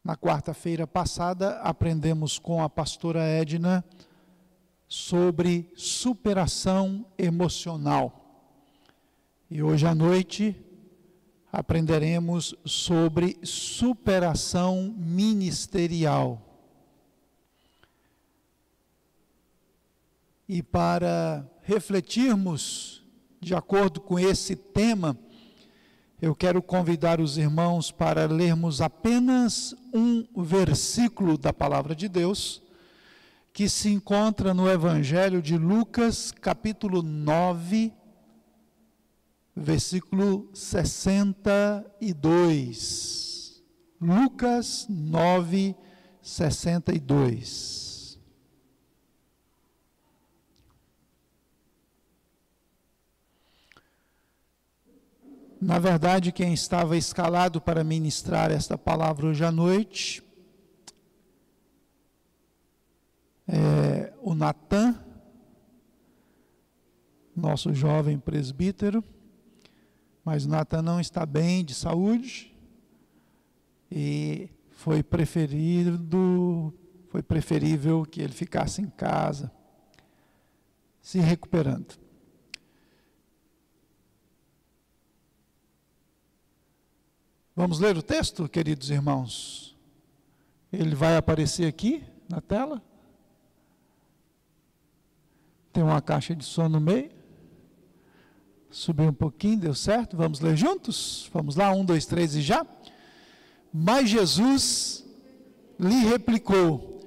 Na quarta-feira passada, aprendemos com a pastora Edna sobre superação emocional. E hoje à noite aprenderemos sobre superação ministerial. E para refletirmos de acordo com esse tema, eu quero convidar os irmãos para lermos apenas um versículo da Palavra de Deus, que se encontra no Evangelho de Lucas, capítulo 9, versículo 62. Lucas 9, 62. Na verdade, quem estava escalado para ministrar esta palavra hoje à noite é o Natan, nosso jovem presbítero, mas o Natan não está bem de saúde e foi preferível que ele ficasse em casa, se recuperando. Vamos ler o texto, queridos irmãos? Ele vai aparecer aqui na tela. Tem uma caixa de som no meio. Subiu um pouquinho, deu certo? Vamos ler juntos? Vamos lá, 1, 2, 3 e já? Mas Jesus lhe replicou: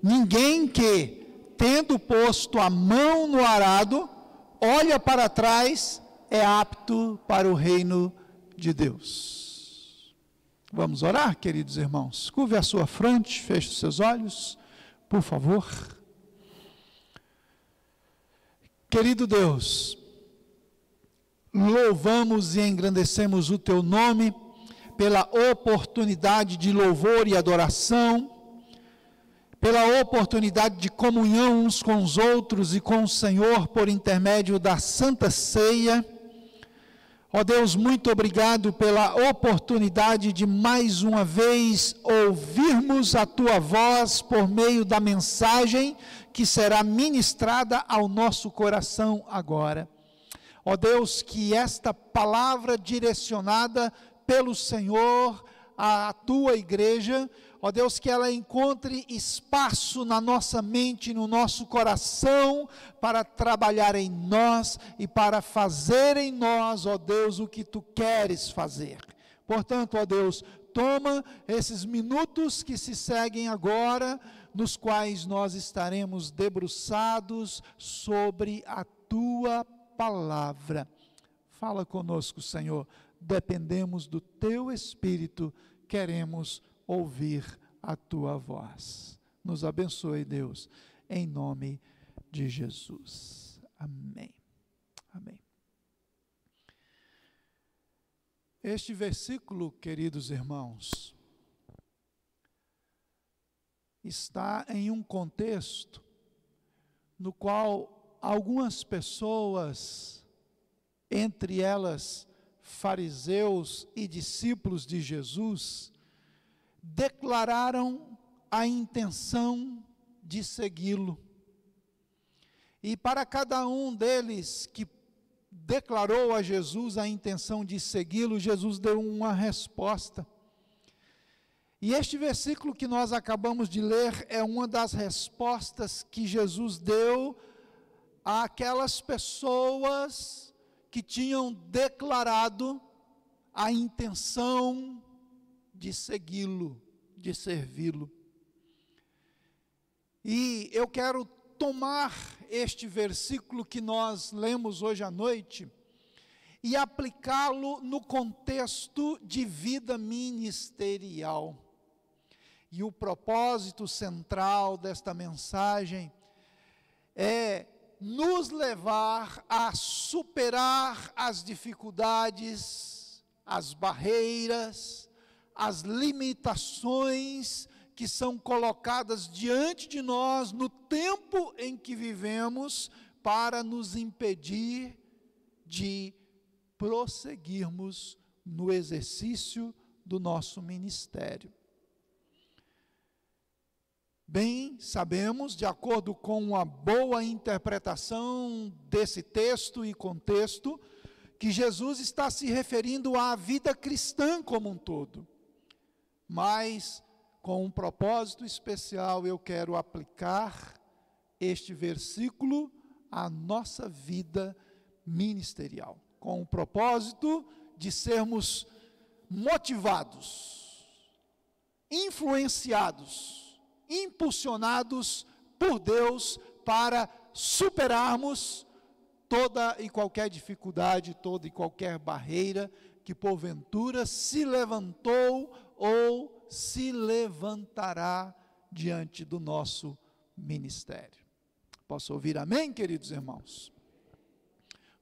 ninguém que, tendo posto a mão no arado, olha para trás, é apto para o reino de Deus. Vamos orar, queridos irmãos? Curve a sua fronte, feche os seus olhos, por favor. Querido Deus, louvamos e engrandecemos o Teu nome pela oportunidade de louvor e adoração, pela oportunidade de comunhão uns com os outros e com o Senhor por intermédio da Santa Ceia. Ó Deus, muito obrigado pela oportunidade de mais uma vez ouvirmos a Tua voz por meio da mensagem que será ministrada ao nosso coração agora. Ó Deus, que esta palavra direcionada pelo Senhor à Tua igreja, ó Deus, que ela encontre espaço na nossa mente, no nosso coração, para trabalhar em nós e para fazer em nós, ó Deus, o que Tu queres fazer. Portanto, ó Deus, toma esses minutos que se seguem agora, nos quais nós estaremos debruçados sobre a Tua palavra. Fala conosco, Senhor, dependemos do Teu Espírito, queremos ouvir a Tua voz. Nos abençoe, Deus, em nome de Jesus. Amém. Amém. Este versículo, queridos irmãos, está em um contexto no qual algumas pessoas, entre elas fariseus e discípulos de Jesus, declararam a intenção de segui-lo. E para cada um deles que declarou a Jesus a intenção de segui-lo, Jesus deu uma resposta. E este versículo que nós acabamos de ler é uma das respostas que Jesus deu àquelas pessoas que tinham declarado a intenção de segui-lo, de servi-lo. E eu quero tomar este versículo que nós lemos hoje à noite e aplicá-lo no contexto de vida ministerial. E o propósito central desta mensagem é nos levar a superar as dificuldades, as barreiras, as limitações que são colocadas diante de nós no tempo em que vivemos para nos impedir de prosseguirmos no exercício do nosso ministério. Bem, sabemos, de acordo com uma boa interpretação desse texto e contexto, que Jesus está se referindo à vida cristã como um todo. Mas, com um propósito especial, eu quero aplicar este versículo à nossa vida ministerial, com o propósito de sermos motivados, influenciados, impulsionados por Deus para superarmos toda e qualquer dificuldade, toda e qualquer barreira que porventura se levantou ou se levantará diante do nosso ministério. Posso ouvir amém, queridos irmãos?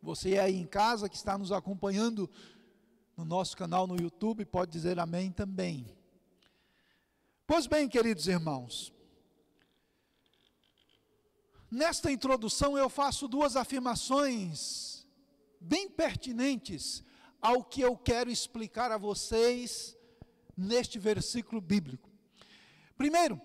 Você aí em casa que está nos acompanhando no nosso canal no YouTube, pode dizer amém também. Pois bem, queridos irmãos, nesta introdução eu faço duas afirmações bem pertinentes ao que eu quero explicar a vocês neste versículo bíblico. Primeiro,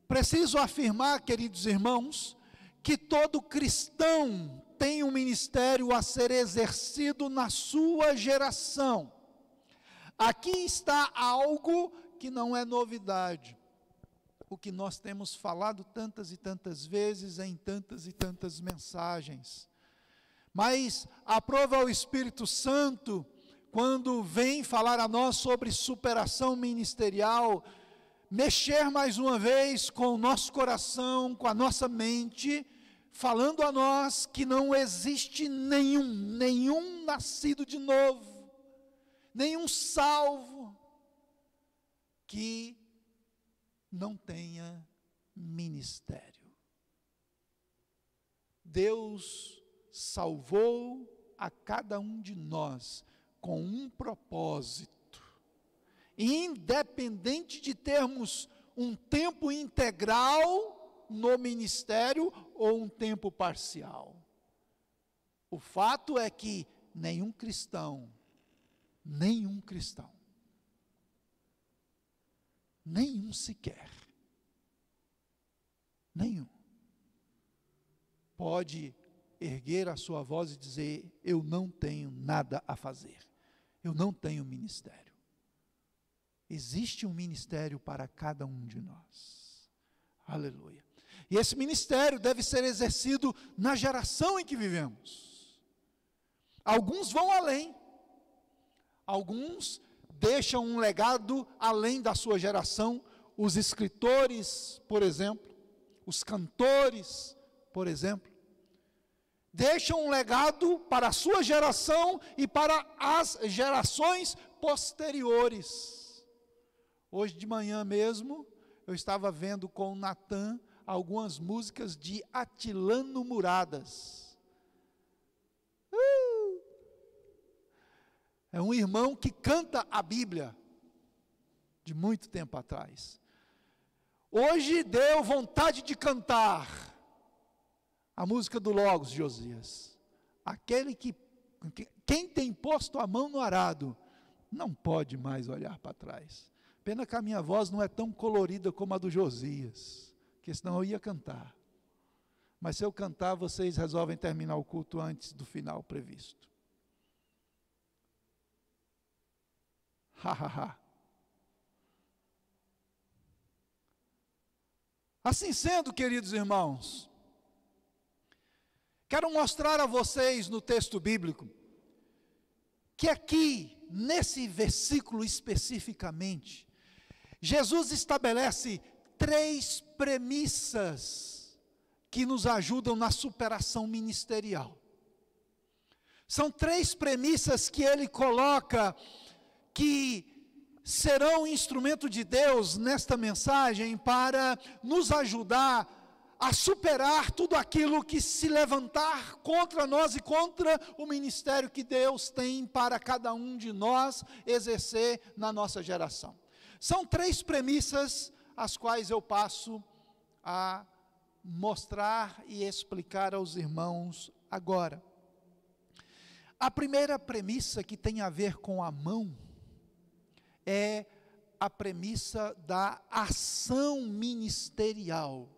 preciso afirmar, queridos irmãos, que todo cristão tem um ministério a ser exercido na sua geração. Aqui está algo que não é novidade, o que nós temos falado tantas e tantas vezes em tantas e tantas mensagens. Mas aprova o Espírito Santo, quando vem falar a nós sobre superação ministerial, mexer mais uma vez com o nosso coração, com a nossa mente, falando a nós que não existe nenhum nascido de novo, nenhum salvo, que não tenha ministério. Deus salvou a cada um de nós com um propósito, independente de termos um tempo integral no ministério ou um tempo parcial. O fato é que nenhum cristão, nenhum sequer, nenhum, pode erguer a sua voz e dizer: eu não tenho nada a fazer, eu não tenho ministério. Existe um ministério para cada um de nós. Aleluia. E esse ministério deve ser exercido na geração em que vivemos. Alguns vão além. Alguns deixam um legado além da sua geração. Os escritores, por exemplo, os cantores, por exemplo, deixam um legado para a sua geração e para as gerações posteriores. Hoje de manhã mesmo, eu estava vendo com o Natan algumas músicas de Atilano Muradas. É um irmão que canta a Bíblia, de muito tempo atrás. Hoje deu vontade de cantar a música do Logos de Josias. Quem tem posto a mão no arado, não pode mais olhar para trás. Pena que a minha voz não é tão colorida como a do Josias, porque senão eu ia cantar. Mas se eu cantar, vocês resolvem terminar o culto antes do final previsto. Assim sendo, queridos irmãos, quero mostrar a vocês no texto bíblico, que aqui, nesse versículo especificamente, Jesus estabelece 3 premissas que nos ajudam na superação ministerial. São 3 premissas que ele coloca, que serão instrumento de Deus nesta mensagem para nos ajudar a superar tudo aquilo que se levantar contra nós e contra o ministério que Deus tem para cada um de nós exercer na nossa geração. São 3 premissas as quais eu passo a mostrar e explicar aos irmãos agora. A primeira premissa, que tem a ver com a mão, é a premissa da ação ministerial.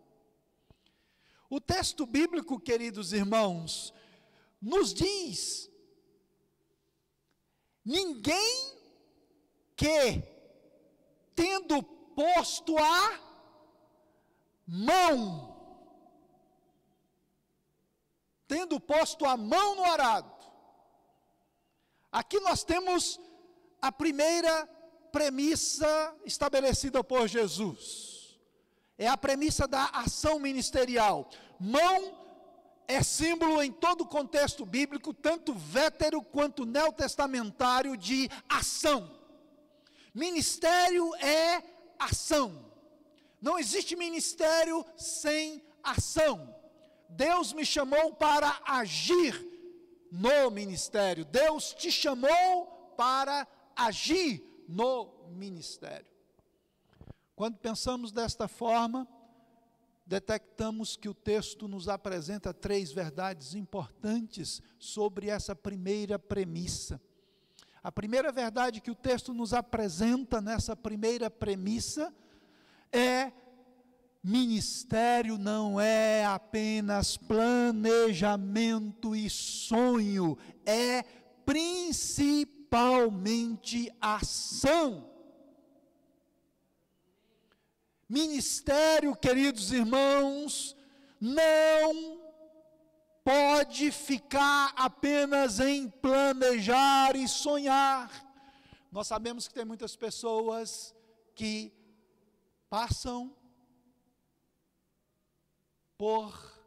O texto bíblico, queridos irmãos, nos diz: ninguém que, tendo posto a mão no arado. Aqui nós temos a primeira premissa estabelecida por Jesus. É a premissa da ação ministerial. Mão é símbolo em todo o contexto bíblico, tanto vétero quanto neotestamentário, de ação. Ministério é ação. Não existe ministério sem ação. Deus me chamou para agir no ministério. Deus te chamou para agir no ministério. Quando pensamos desta forma, detectamos que o texto nos apresenta 3 verdades importantes sobre essa primeira premissa. A primeira verdade que o texto nos apresenta nessa primeira premissa é: ministério não é apenas planejamento e sonho, é principalmente ação. Ministério, queridos irmãos, não pode ficar apenas em planejar e sonhar. Nós sabemos que tem muitas pessoas que passam por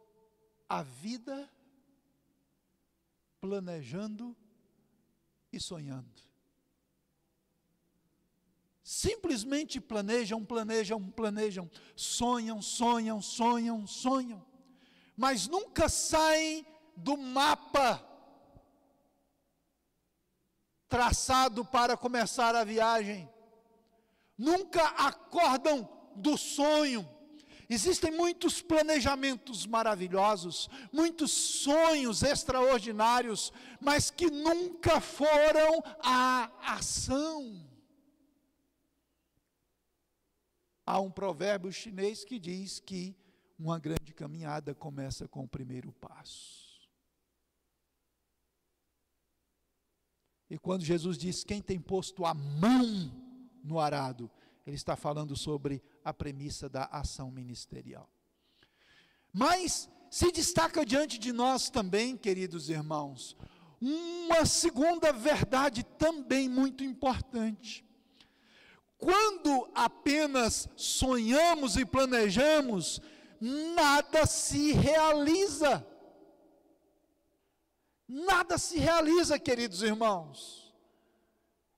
a vida planejando e sonhando. Simplesmente planejam, sonham, mas nunca saem do mapa traçado para começar a viagem. Nunca acordam do sonho. Existem muitos planejamentos maravilhosos, muitos sonhos extraordinários, mas que nunca foram a ação. Há um provérbio chinês que diz que uma grande caminhada começa com o primeiro passo. E quando Jesus diz: quem tem posto a mão no arado, ele está falando sobre a premissa da ação ministerial. Mas se destaca diante de nós também, queridos irmãos, uma segunda verdade também muito importante. Quando apenas sonhamos e planejamos, nada se realiza. Nada se realiza, queridos irmãos.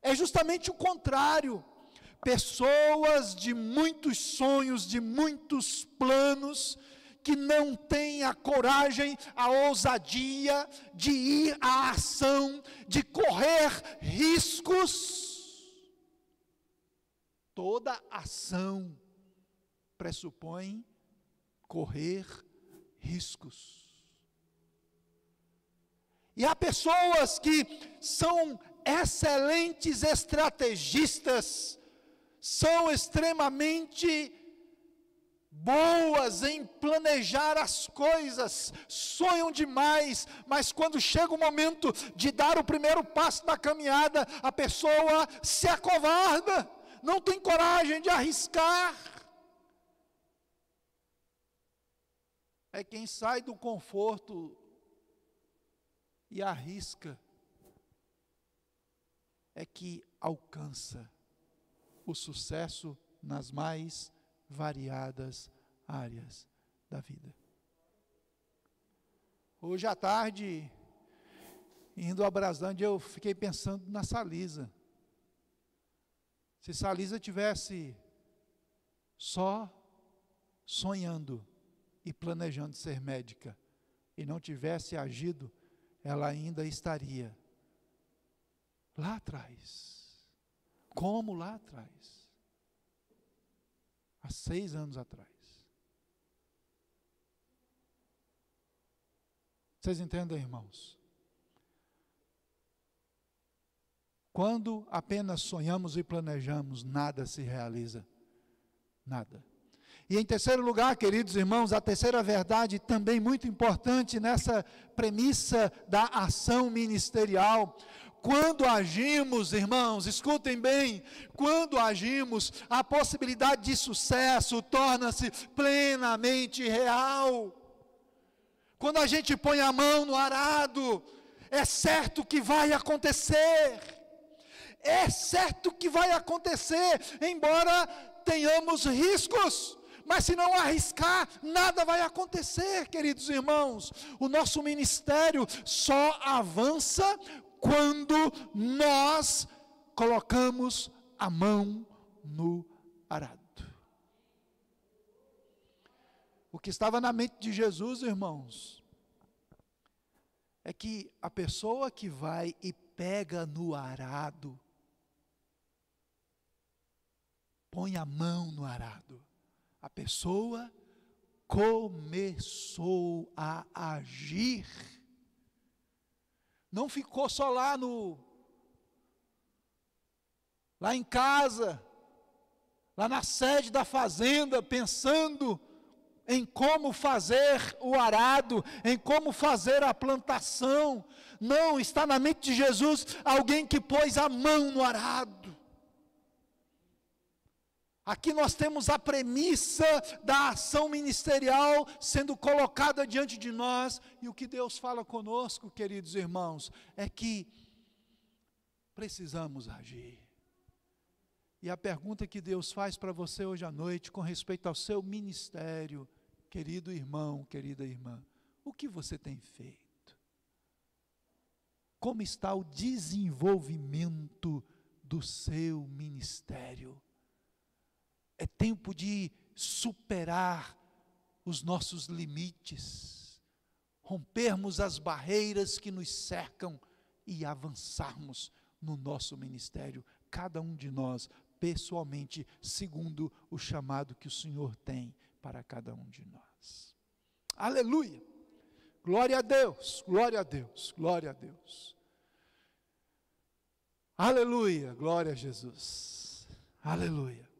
É justamente o contrário. Pessoas de muitos sonhos, de muitos planos, que não têm a coragem, a ousadia de ir à ação, de correr riscos. Toda ação pressupõe correr riscos. E há pessoas que são excelentes estrategistas, são extremamente boas em planejar as coisas, sonham demais, mas quando chega o momento de dar o primeiro passo na caminhada, a pessoa se acovarda, não tem coragem de arriscar. É quem sai do conforto e arrisca, é que alcança o sucesso nas mais variadas áreas da vida. Hoje à tarde, indo a Braslândia, eu fiquei pensando na Salisa. Se Salisa tivesse só sonhando e planejando ser médica, e não tivesse agido, ela ainda estaria lá atrás. Como lá atrás? Há 6 anos atrás. Vocês entendem, irmãos? quando apenas sonhamos e planejamos, nada se realiza. Nada. E em terceiro lugar, queridos irmãos, a terceira verdade também muito importante nessa premissa da ação ministerial. Quando agimos, irmãos, escutem bem, quando agimos, a possibilidade de sucesso torna-se plenamente real. Quando a gente põe a mão no arado, é certo que vai acontecer. É certo que vai acontecer, embora tenhamos riscos. Mas se não arriscar, nada vai acontecer, queridos irmãos. O nosso ministério só avança quando nós colocamos a mão no arado. O que estava na mente de Jesus, irmãos, é que a pessoa que vai e pega no arado, põe a mão no arado, a pessoa começou a agir. Não ficou só lá em casa, lá na sede da fazenda, pensando em como fazer o arado, em como fazer a plantação. Não, está na mente de Jesus alguém que pôs a mão no arado. Aqui nós temos a premissa da ação ministerial sendo colocada diante de nós, e o que Deus fala conosco, queridos irmãos, é que precisamos agir. E a pergunta que Deus faz para você hoje à noite, com respeito ao seu ministério, querido irmão, querida irmã, o que você tem feito? Como está o desenvolvimento do seu ministério? É tempo de superar os nossos limites, rompermos as barreiras que nos cercam e avançarmos no nosso ministério, cada um de nós, pessoalmente, segundo o chamado que o Senhor tem para cada um de nós. Aleluia! Glória a Deus, glória a Deus, glória a Deus. Aleluia, glória a Jesus. Aleluia.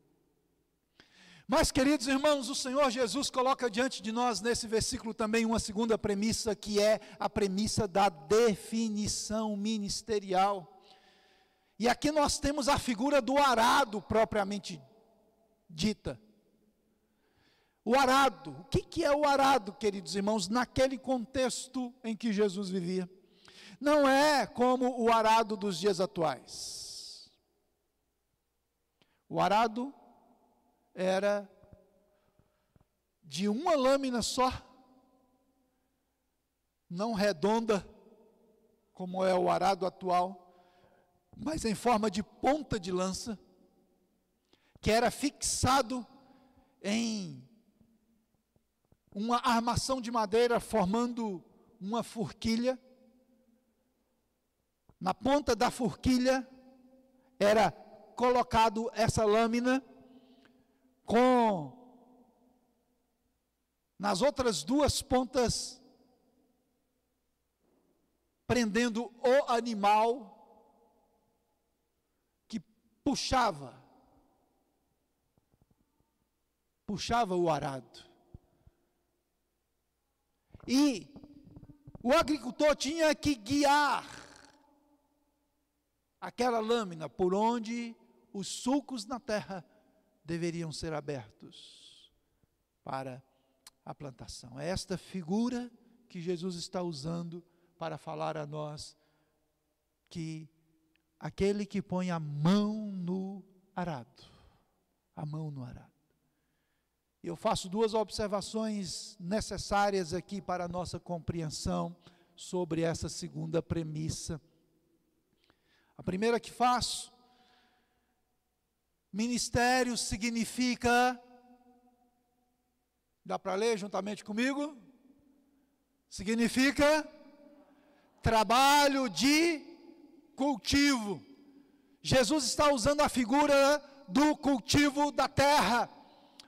Mas, queridos irmãos, o Senhor Jesus coloca diante de nós, nesse versículo também, uma segunda premissa, que é a premissa da definição ministerial. E aqui nós temos a figura do arado, propriamente dita. O arado, o que é o arado, queridos irmãos, naquele contexto em que Jesus vivia? Não é como o arado dos dias atuais. O arado era de uma lâmina só, não redonda, como é o arado atual, mas em forma de ponta de lança, que era fixado em uma armação de madeira, formando uma forquilha. Na ponta da forquilha era colocado essa lâmina, nas outras duas pontas, prendendo o animal que puxava o arado. E o agricultor tinha que guiar aquela lâmina por onde os sulcos na terra deveriam ser abertos para a plantação. É esta figura que Jesus está usando para falar a nós que aquele que põe a mão no arado, Eu faço duas observações necessárias aqui para a nossa compreensão sobre essa segunda premissa. A primeira que faço: ministério significa, dá para ler juntamente comigo? Significa trabalho de cultivo. Jesus está usando a figura do cultivo da terra,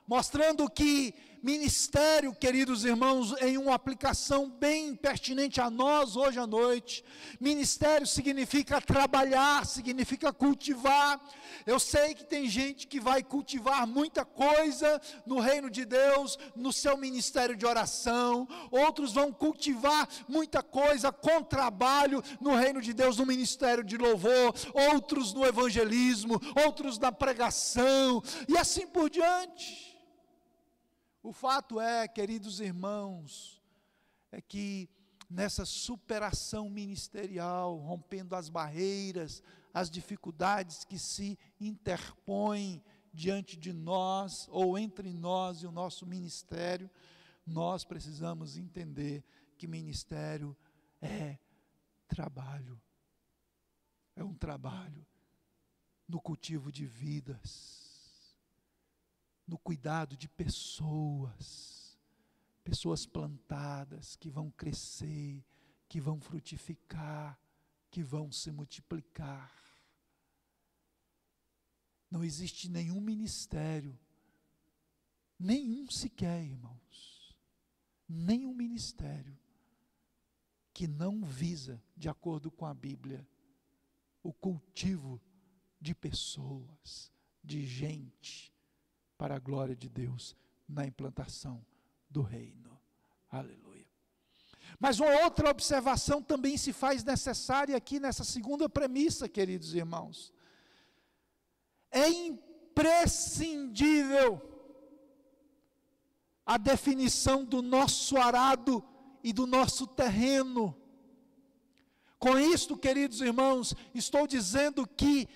mostrando que ministério, queridos irmãos, em uma aplicação bem pertinente a nós hoje à noite, ministério significa trabalhar, significa cultivar. Eu sei que tem gente que vai cultivar muita coisa no reino de Deus, no seu ministério de oração, outros vão cultivar muita coisa com trabalho no reino de Deus, no ministério de louvor, outros no evangelismo, outros na pregação, e assim por diante. O fato é, queridos irmãos, é que nessa superação ministerial, rompendo as barreiras, as dificuldades que se interpõem diante de nós, ou entre nós e o nosso ministério, nós precisamos entender que ministério é trabalho. É um trabalho no cultivo de vidas, no cuidado de pessoas, pessoas plantadas que vão crescer, que vão frutificar, que vão se multiplicar. Não existe nenhum ministério, nenhum sequer, irmãos, nenhum ministério que não visa, de acordo com a Bíblia, o cultivo de pessoas, de gente, para a glória de Deus, na implantação do reino. Aleluia. Mas uma outra observação também se faz necessária aqui nessa segunda premissa, queridos irmãos. É imprescindível a definição do nosso arado e do nosso terreno. Com isto, queridos irmãos, estou dizendo que,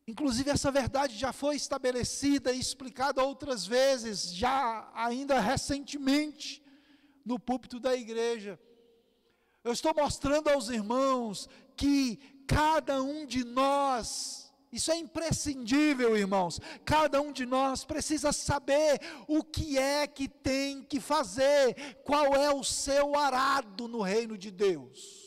inclusive essa verdade já foi estabelecida e explicada outras vezes, já ainda recentemente, no púlpito da igreja. Eu estou mostrando aos irmãos que cada um de nós, isso é imprescindível, irmãos, cada um de nós precisa saber o que é que tem que fazer, qual é o seu arado no reino de Deus.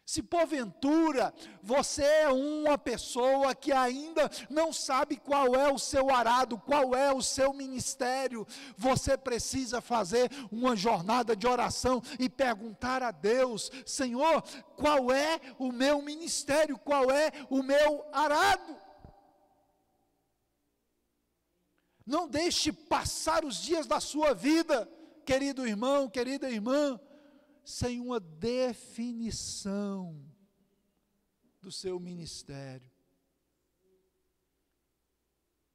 Se porventura você é uma pessoa que ainda não sabe qual é o seu arado, qual é o seu ministério, você precisa fazer uma jornada de oração e perguntar a Deus: Senhor, qual é o meu ministério, qual é o meu arado? Não deixe passar os dias da sua vida, querido irmão, querida irmã, sem uma definição do seu ministério.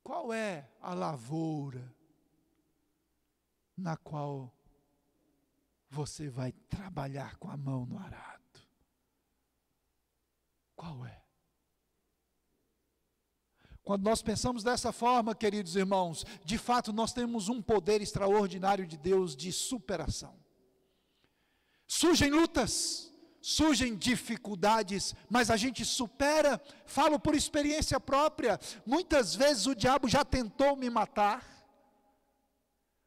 Qual é a lavoura na qual você vai trabalhar com a mão no arado? Qual é? Quando nós pensamos dessa forma, queridos irmãos, de fato nós temos um poder extraordinário de Deus de superação. Surgem lutas, surgem dificuldades, mas a gente supera. Falo por experiência própria, muitas vezes o diabo já tentou me matar,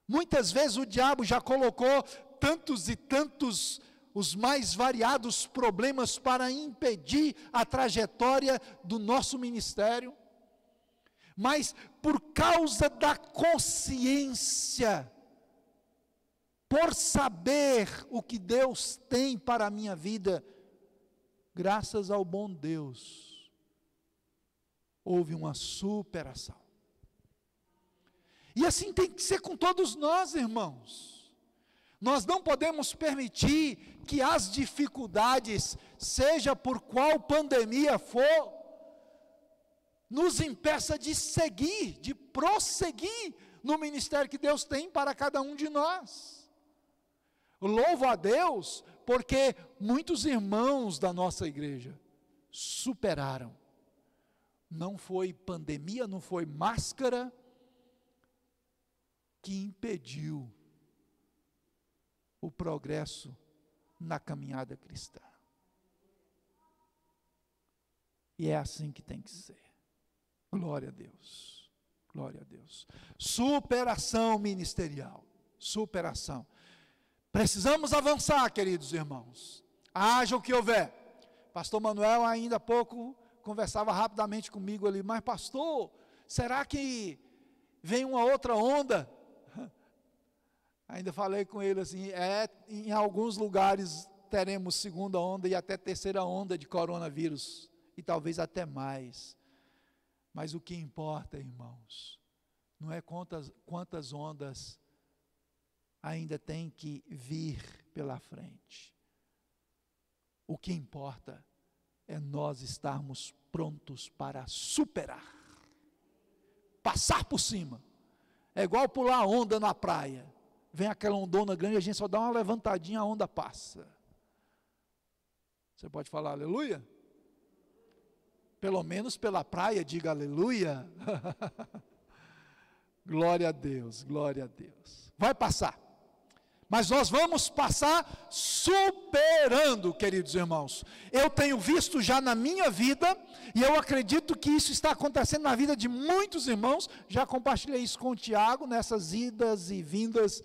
muitas vezes o diabo já colocou tantos e tantos, os mais variados problemas para impedir a trajetória do nosso ministério, mas por causa da consciência, por saber o que Deus tem para a minha vida, graças ao bom Deus, houve uma superação. E assim tem que ser com todos nós, irmãos. Nós não podemos permitir que as dificuldades, seja por qual pandemia for, nos impeça de seguir, de prosseguir no ministério que Deus tem para cada um de nós. Louvo a Deus, porque muitos irmãos da nossa igreja superaram. Não foi pandemia, não foi máscara que impediu o progresso na caminhada cristã. E é assim que tem que ser. Glória a Deus. Glória a Deus. Superação ministerial. Superação. Precisamos avançar, queridos irmãos. Haja o que houver. Pastor Manuel ainda há pouco conversava rapidamente comigo ali, mas pastor, será que vem uma outra onda. Ainda falei com ele assim, em alguns lugares teremos segunda onda e até terceira onda de coronavírus, e talvez até mais. Mas o que importa, irmãos, não é quantas ondas ainda tem que vir pela frente. O que importa é nós estarmos prontos para superar, passar por cima. É igual pular onda na praia. Vem aquela ondona grande, a gente só dá uma levantadinha, a onda passa. Você pode falar aleluia? Pelo menos pela praia, diga aleluia. Glória a Deus, glória a Deus. Vai passar. Mas nós vamos passar superando, queridos irmãos. Eu tenho visto já na minha vida, e eu acredito que isso está acontecendo na vida de muitos irmãos. Já compartilhei isso com o Tiago, nessas idas e vindas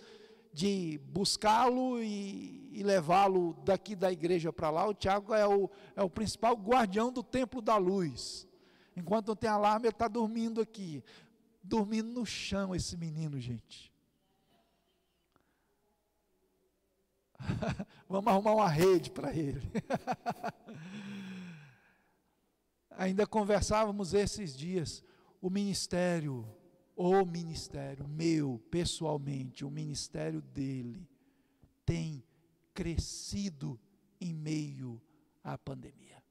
de buscá-lo e levá-lo daqui da igreja para lá. O Tiago é o principal guardião do templo da luz. Enquanto não tem alarme, ele está dormindo aqui. Dormindo no chão, esse menino, gente. Vamos arrumar uma rede para ele. Ainda conversávamos esses dias, o ministério meu, pessoalmente, o ministério dele, tem crescido em meio à pandemia.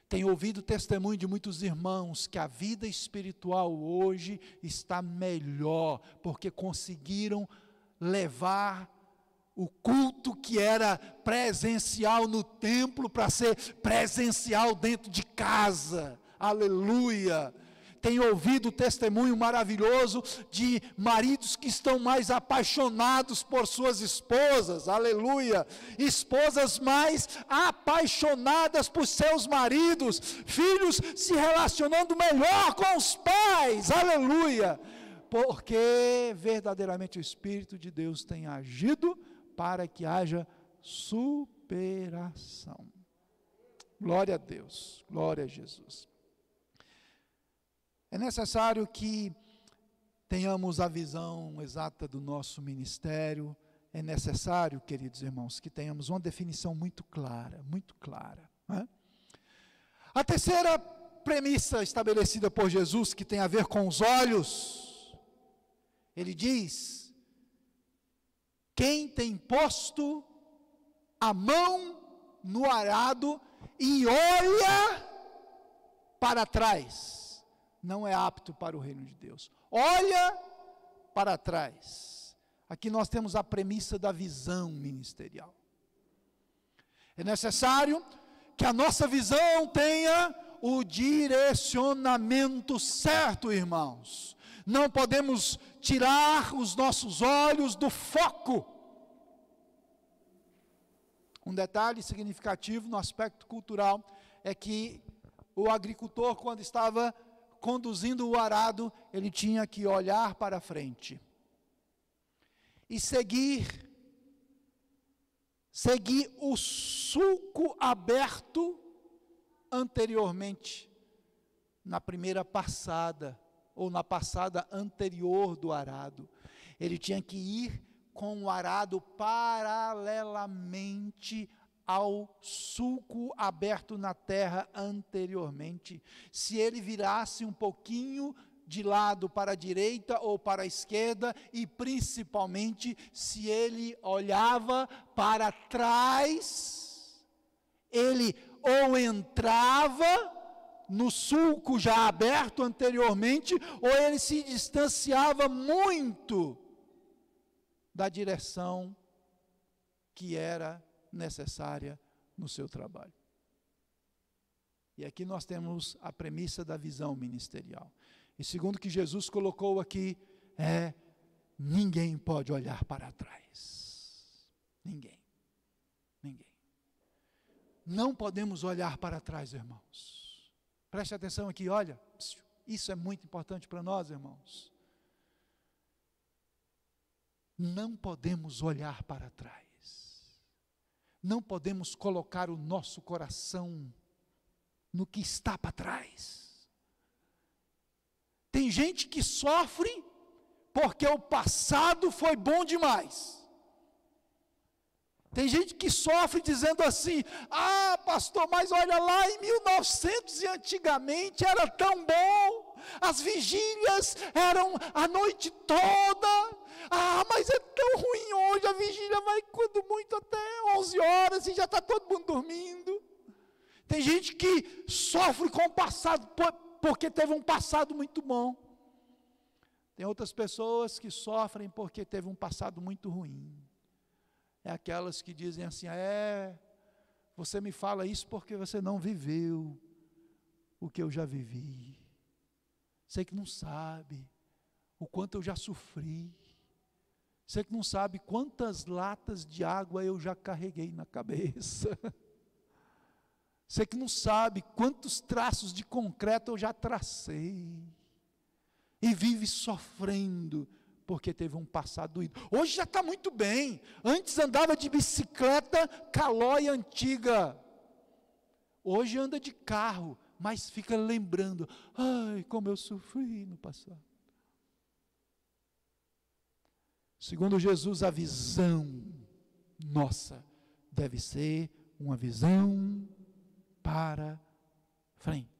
Tenho ouvido testemunho de muitos irmãos que a vida espiritual hoje está melhor, porque conseguiram levar o culto que era presencial no templo para ser presencial dentro de casa. Aleluia! Tenho ouvido testemunho maravilhoso de maridos que estão mais apaixonados por suas esposas. Aleluia! Esposas mais apaixonadas por seus maridos. Filhos se relacionando melhor com os pais. Aleluia! Porque verdadeiramente o Espírito de Deus tem agido para que haja superação. Glória a Deus, glória a Jesus. É necessário que tenhamos a visão exata do nosso ministério. É necessário, queridos irmãos, que tenhamos uma definição muito clara, né? A terceira premissa estabelecida por Jesus, que tem a ver com os olhos, ele diz: quem tem posto a mão no arado e olha para trás, não é apto para o reino de Deus. Olha para trás. Aqui nós temos a premissa da visão ministerial. É necessário que a nossa visão tenha o direcionamento certo, irmãos. Não podemos tirar os nossos olhos do foco. Um detalhe significativo no aspecto cultural é que o agricultor, quando estava conduzindo o arado, ele tinha que olhar para frente e seguir o sulco aberto anteriormente, na primeira passada, ou na passada anterior do arado. Ele tinha que ir com o arado paralelamente ao sulco aberto na terra anteriormente. Se ele virasse um pouquinho de lado para a direita ou para a esquerda, e principalmente se ele olhava para trás, ele ou entrava no sulco já aberto anteriormente, ou ele se distanciava muito da direção que era necessária no seu trabalho. E aqui nós temos a premissa da visão ministerial. E segundo que Jesus colocou aqui, ninguém pode olhar para trás. Ninguém. Não podemos olhar para trás, irmãos. Preste atenção aqui, olha, isso é muito importante para nós, irmãos. Não podemos olhar para trás. Não podemos colocar o nosso coração no que está para trás. Tem gente que sofre porque o passado foi bom demais. Tem gente que sofre dizendo assim: ah, pastor, mas olha lá em 1900 e antigamente era tão bom, as vigílias eram a noite toda. Ah, mas é tão ruim hoje, a vigília vai quando muito até 11 horas e já está todo mundo dormindo. Tem gente que sofre com o passado porque teve um passado muito bom. Tem outras pessoas que sofrem porque teve um passado muito ruim. É aquelas que dizem assim: você me fala isso porque você não viveu o que eu já vivi. Você que não sabe o quanto eu já sofri. Você que não sabe quantas latas de água eu já carreguei na cabeça. Você que não sabe quantos traços de concreto eu já tracei. E vive sofrendo porque teve um passado doído. Hoje já está muito bem. Antes andava de bicicleta Calói antiga. Hoje anda de carro, mas fica lembrando: ai, como eu sofri no passado. Segundo Jesus, a visão nossa deve ser uma visão para frente.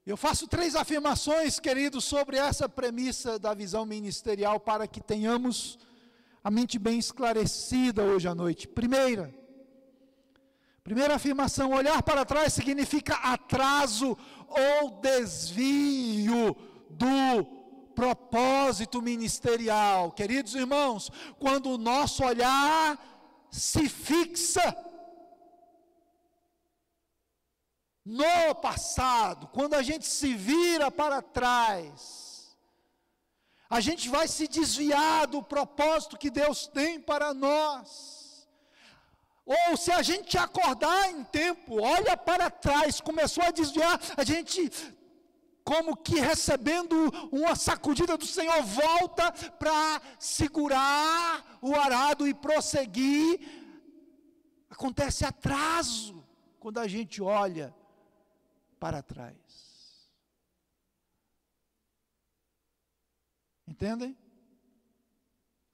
Eu faço 3 afirmações, queridos, sobre essa premissa da visão ministerial, para que tenhamos a mente bem esclarecida hoje à noite. Primeira afirmação: olhar para trás significa atraso ou desvio do propósito ministerial. Queridos irmãos, quando o nosso olhar se fixa no passado, quando a gente se vira para trás, a gente vai se desviar do propósito que Deus tem para nós. Ou se a gente acordar em tempo, olha para trás, começou a desviar, a gente, como que recebendo uma sacudida do Senhor, volta para segurar o arado e prosseguir. Acontece atraso quando a gente olha para trás. Entendem?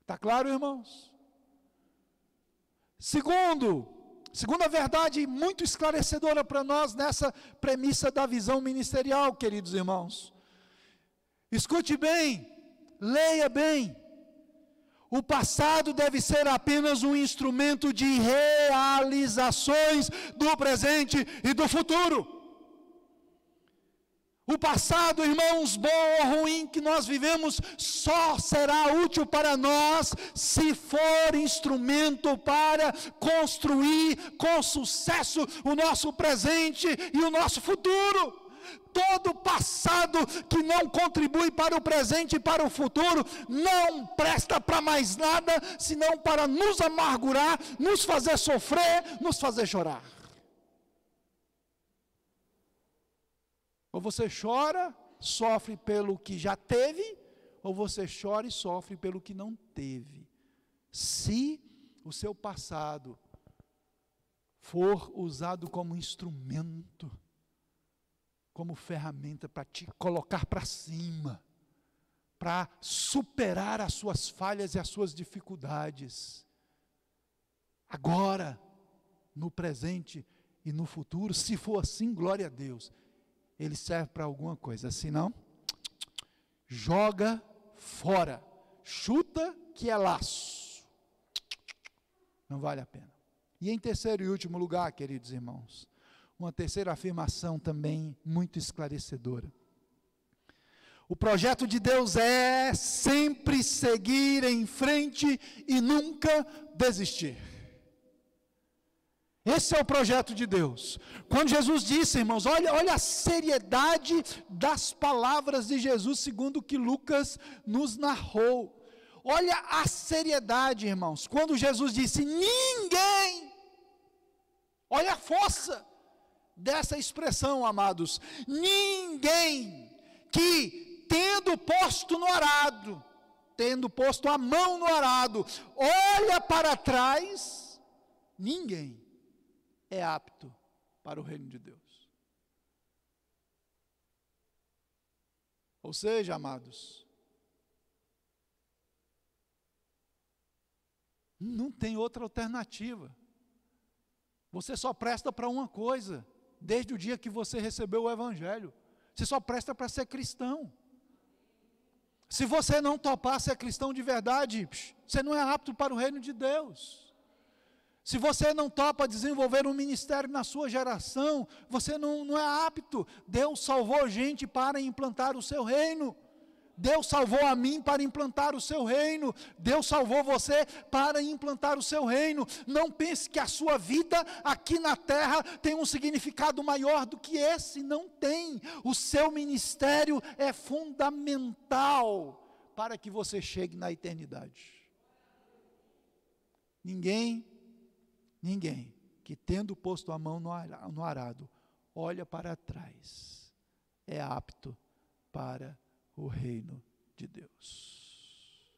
Está claro, irmãos? Segunda verdade muito esclarecedora para nós nessa premissa da visão ministerial, queridos irmãos. Escute bem, leia bem. O passado deve ser apenas um instrumento de realizações do presente e do futuro. O passado, irmãos, bom ou ruim que nós vivemos, só será útil para nós se for instrumento para construir com sucesso o nosso presente e o nosso futuro. Todo passado que não contribui para o presente e para o futuro não presta para mais nada, senão para nos amargurar, nos fazer sofrer, nos fazer chorar. Ou você chora, sofre pelo que já teve, ou você chora e sofre pelo que não teve. Se o seu passado for usado como instrumento, como ferramenta para te colocar para cima, para superar as suas falhas e as suas dificuldades, agora, no presente e no futuro, se for assim, glória a Deus, ele serve para alguma coisa. Se não, joga fora, chuta que é laço, não vale a pena. E em terceiro e último lugar, queridos irmãos, uma terceira afirmação também muito esclarecedora. O projeto de Deus é sempre seguir em frente e nunca desistir. Esse é o projeto de Deus. Quando Jesus disse, irmãos, olha a seriedade das palavras de Jesus, segundo o que Lucas nos narrou. Olha a seriedade, irmãos. Quando Jesus disse, ninguém, olha a força dessa expressão, amados. Ninguém que, tendo posto no arado, tendo posto a mão no arado, olha para trás, ninguém é apto para o reino de Deus. Ou seja, amados, não tem outra alternativa. Você só presta para uma coisa, desde o dia que você recebeu o Evangelho. Você só presta para ser cristão. Se você não topar ser cristão de verdade, você não é apto para o reino de Deus. Se você não topa desenvolver um ministério na sua geração, você não é apto. Deus salvou gente para implantar o seu reino. Deus salvou a mim para implantar o seu reino. Deus salvou você para implantar o seu reino. Não pense que a sua vida aqui na terra tem um significado maior do que esse. Não tem. O seu ministério é fundamental para que você chegue na eternidade. Ninguém que tendo posto a mão no arado, olha para trás, é apto para o reino de Deus.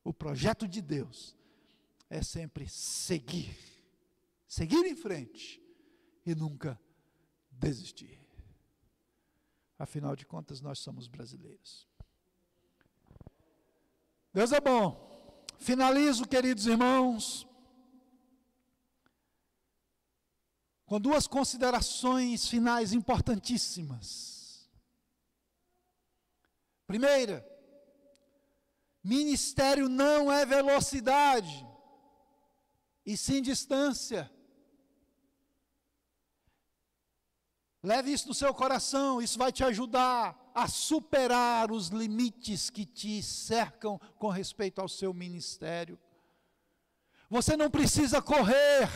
O projeto de Deus é sempre seguir em frente e nunca desistir. Afinal de contas, nós somos brasileiros. Deus é bom. Finalizo, queridos irmãos, com duas considerações finais importantíssimas. Primeira, ministério não é velocidade, e sim distância. Leve isso no seu coração, isso vai te ajudar a superar os limites que te cercam com respeito ao seu ministério. Você não precisa correr.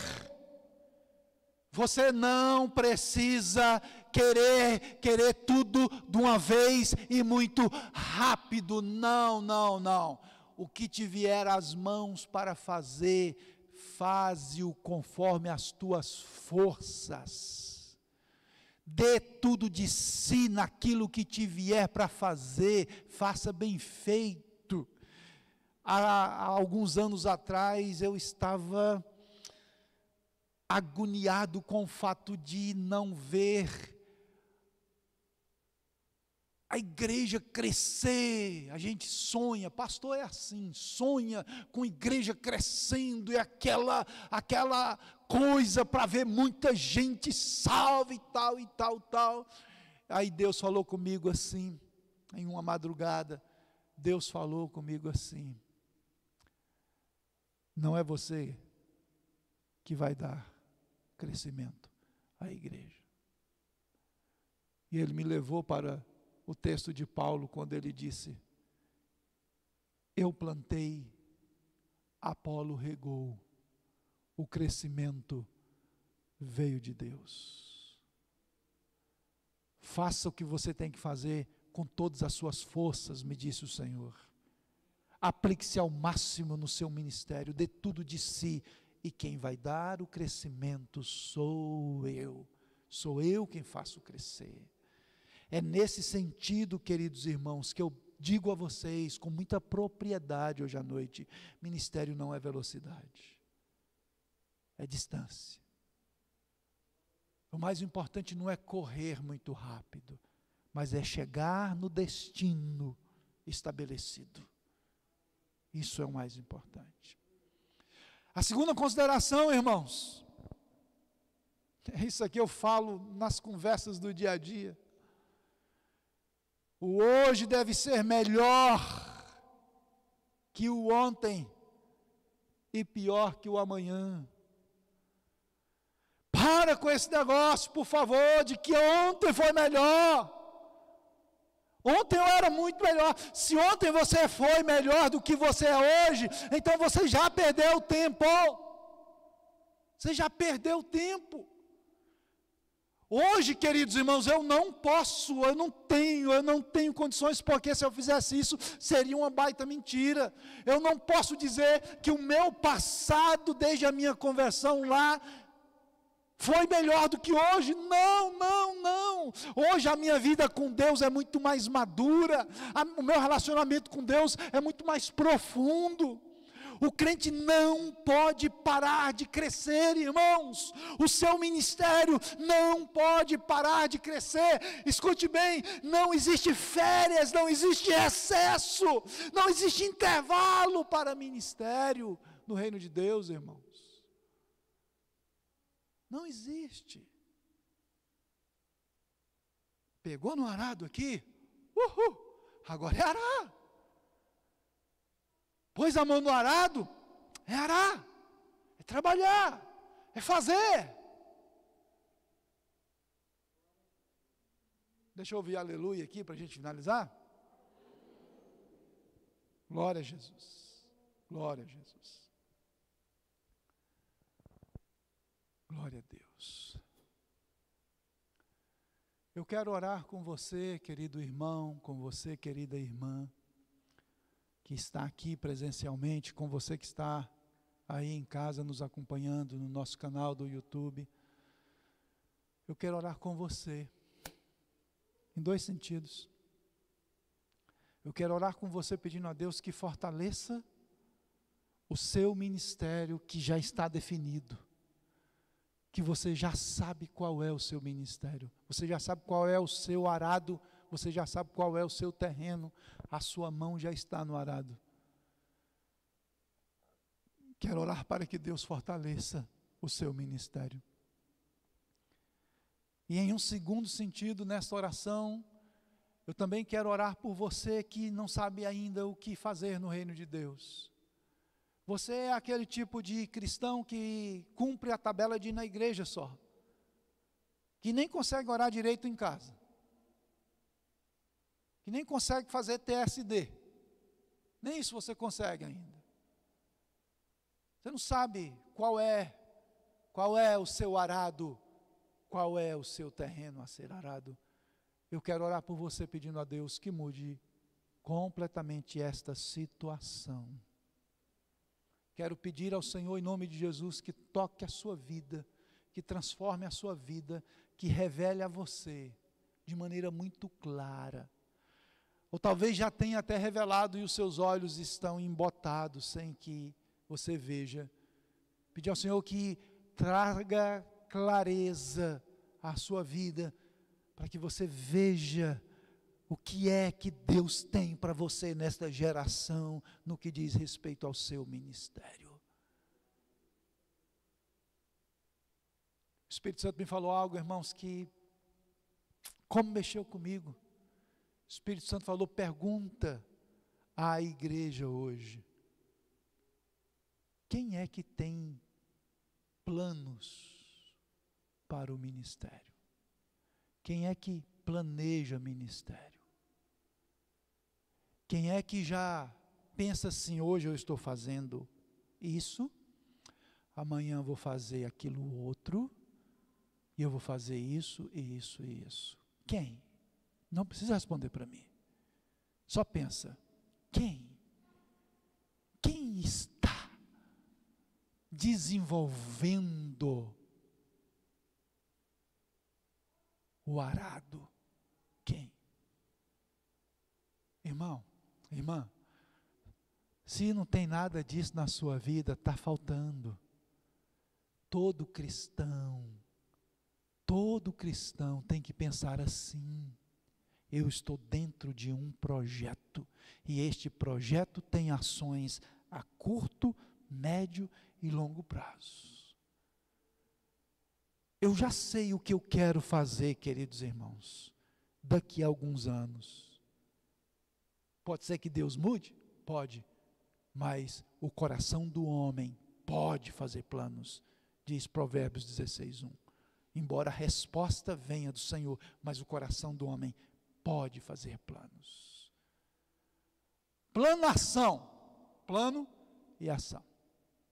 Você não precisa querer tudo de uma vez e muito rápido. Não. O que te vier às mãos para fazer, faze-o conforme as tuas forças. Dê tudo de si naquilo que te vier para fazer, faça bem feito. Há alguns anos atrás eu estava agoniado com o fato de não ver a igreja crescer. A gente sonha, pastor é assim, sonha com igreja crescendo e aquela coisa para ver muita gente salva e tal. Aí Deus falou comigo assim, em uma madrugada, Deus falou comigo assim: não é você que vai dar crescimento à igreja. E ele me levou para o texto de Paulo, quando ele disse: eu plantei, Apolo regou, o crescimento veio de Deus. Faça o que você tem que fazer com todas as suas forças, me disse o Senhor. Aplique-se ao máximo no seu ministério, dê tudo de si, e quem vai dar o crescimento sou eu quem faço crescer. É nesse sentido, queridos irmãos, que eu digo a vocês com muita propriedade hoje à noite: ministério não é velocidade, é distância. O mais importante não é correr muito rápido, mas é chegar no destino estabelecido. Isso é o mais importante. A segunda consideração, irmãos, isso aqui eu falo nas conversas do dia a dia. O hoje deve ser melhor que o ontem e pior que o amanhã. Para com esse negócio, por favor, de que ontem foi melhor. Ontem eu era muito melhor. Se ontem você foi melhor do que você é hoje, então você já perdeu tempo. Você já perdeu tempo. Hoje, queridos irmãos, eu não tenho condições, porque se eu fizesse isso, seria uma baita mentira. Eu não posso dizer que o meu passado, desde a minha conversão lá, foi melhor do que hoje. Não. Hoje a minha vida com Deus é muito mais madura, o meu relacionamento com Deus é muito mais profundo. O crente não pode parar de crescer, irmãos. O seu ministério não pode parar de crescer. Escute bem, não existe férias, não existe recesso, não existe intervalo para ministério no reino de Deus, irmãos. Não existe. Pegou no arado aqui? Agora é arar. Pôs a mão no arado, é arar, é trabalhar, é fazer. Deixa eu ouvir aleluia aqui para a gente finalizar. Glória a Jesus, glória a Jesus. Glória a Deus. Eu quero orar com você, querido irmão, com você, querida irmã, que está aqui presencialmente, com você que está aí em casa nos acompanhando no nosso canal do YouTube. Eu quero orar com você, em dois sentidos. Eu quero orar com você pedindo a Deus que fortaleça o seu ministério que já está definido, que você já sabe qual é o seu ministério, você já sabe qual é o seu arado, você já sabe qual é o seu terreno, a sua mão já está no arado. Quero orar para que Deus fortaleça o seu ministério. E em um segundo sentido, nesta oração, eu também quero orar por você que não sabe ainda o que fazer no reino de Deus. Você é aquele tipo de cristão que cumpre a tabela de ir na igreja só, que nem consegue orar direito em casa, que nem consegue fazer TSD, nem isso você consegue ainda. Você não sabe qual é o seu arado, qual é o seu terreno a ser arado. Eu quero orar por você pedindo a Deus que mude completamente esta situação. Quero pedir ao Senhor em nome de Jesus que toque a sua vida, que transforme a sua vida, que revele a você de maneira muito clara. Ou talvez já tenha até revelado e os seus olhos estão embotados sem que você veja. Pedir ao Senhor que traga clareza à sua vida, para que você veja o que é que Deus tem para você nesta geração, no que diz respeito ao seu ministério. O Espírito Santo me falou algo, irmãos, que como mexeu comigo. O Espírito Santo falou, pergunta à igreja hoje, quem é que tem planos para o ministério? Quem é que planeja ministério? Quem é que já pensa assim, hoje eu estou fazendo isso, amanhã eu vou fazer aquilo outro, e eu vou fazer isso, e isso, e isso. Quem? Não precisa responder para mim. Só pensa, quem? Quem está desenvolvendo o arado? Quem? Irmão, irmã, se não tem nada disso na sua vida, está faltando. Todo cristão tem que pensar assim, eu estou dentro de um projeto, e este projeto tem ações a curto, médio e longo prazo. Eu já sei o que eu quero fazer, queridos irmãos, daqui a alguns anos. Pode ser que Deus mude? Pode, mas o coração do homem pode fazer planos, diz Provérbios 16:1. Embora a resposta venha do Senhor, mas o coração do homem pode fazer planos. Plano, ação. Plano e ação.